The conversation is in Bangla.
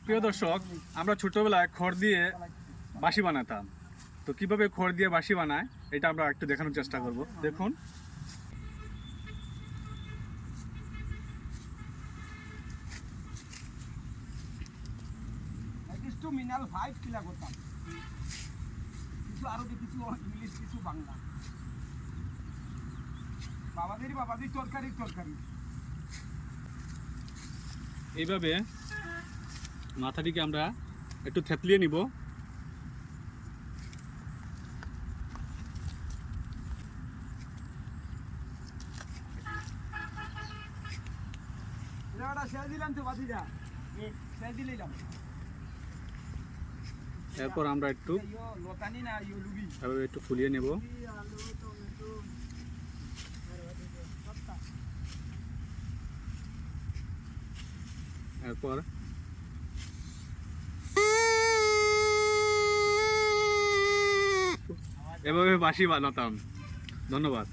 প্রিয় দর্শক, আমরা ছোটবেলায় খড় দিয়ে বাঁশি বানাতাম। তো কিভাবে খড় দিয়ে বাঁশি বানায় এটা আমরা একটু দেখানোর চেষ্টা করব। দেখুন, মিনাল 5 কিলা করতাম, কিছু আরবি, কিছু ইংলিশ, কিছু বাংলা। বাবাদের তরকারি এইভাবে মাথাটিকে আমরা একটু থেতলিয়ে নিব। এরপর আমরা একটু এভাবে একটু ফুলিয়ে নেব। এরপর এভাবে বাঁশি বানাতাম। ধন্যবাদ।